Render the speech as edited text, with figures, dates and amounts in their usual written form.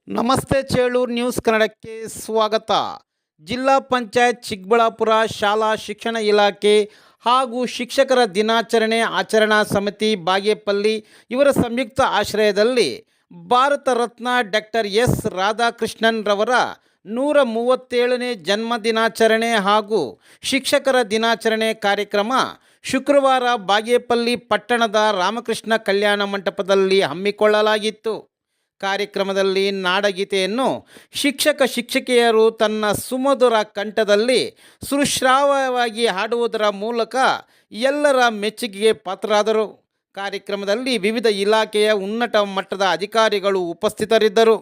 ನಮಸ್ತೆ ಚೇಳೂರು ನ್ಯೂಸ್ ಕನ್ನಡಕ್ಕೆ ಸ್ವಾಗತ. ಜಿಲ್ಲಾ ಪಂಚಾಯತ್ ಚಿಕ್ಕಬಳ್ಳಾಪುರ ಶಾಲಾ ಶಿಕ್ಷಣ ಇಲಾಖೆ ಹಾಗೂ ಶಿಕ್ಷಕರ ದಿನಾಚರಣೆ ಆಚರಣಾ ಸಮಿತಿ ಬಾಗೇಪಲ್ಲಿ ಇವರ ಸಂಯುಕ್ತ ಆಶ್ರಯದಲ್ಲಿ ಭಾರತ ರತ್ನ ಡಾಕ್ಟರ್ ಎಸ್ ರಾಧಾಕೃಷ್ಣನ್ ರವರ 137ನೇ ಜನ್ಮ ದಿನಾಚರಣೆ ಹಾಗೂ ಶಿಕ್ಷಕರ ದಿನಾಚರಣೆ ಕಾರ್ಯಕ್ರಮ ಶುಕ್ರವಾರ ಬಾಗೇಪಲ್ಲಿ ಪಟ್ಟಣದ ರಾಮಕೃಷ್ಣ ಕಲ್ಯಾಣ ಮಂಟಪದಲ್ಲಿ ಹಮ್ಮಿಕೊಳ್ಳಲಾಗಿತ್ತು. ಕಾರ್ಯಕ್ರಮದಲ್ಲಿ ನಾಡಗೀತೆಯನ್ನು ಶಿಕ್ಷಕಿಯರು ತನ್ನ ಸುಮಧುರ ಕಂಠದಲ್ಲಿ ಸುಶ್ರಾವ್ಯವಾಗಿ ಹಾಡುವುದರ ಮೂಲಕ ಎಲ್ಲರ ಮೆಚ್ಚುಗೆಗೆ ಪಾತ್ರರಾದರು. ಕಾರ್ಯಕ್ರಮದಲ್ಲಿ ವಿವಿಧ ಇಲಾಖೆಯ ಉನ್ನತ ಮಟ್ಟದ ಅಧಿಕಾರಿಗಳು ಉಪಸ್ಥಿತರಿದ್ದರು.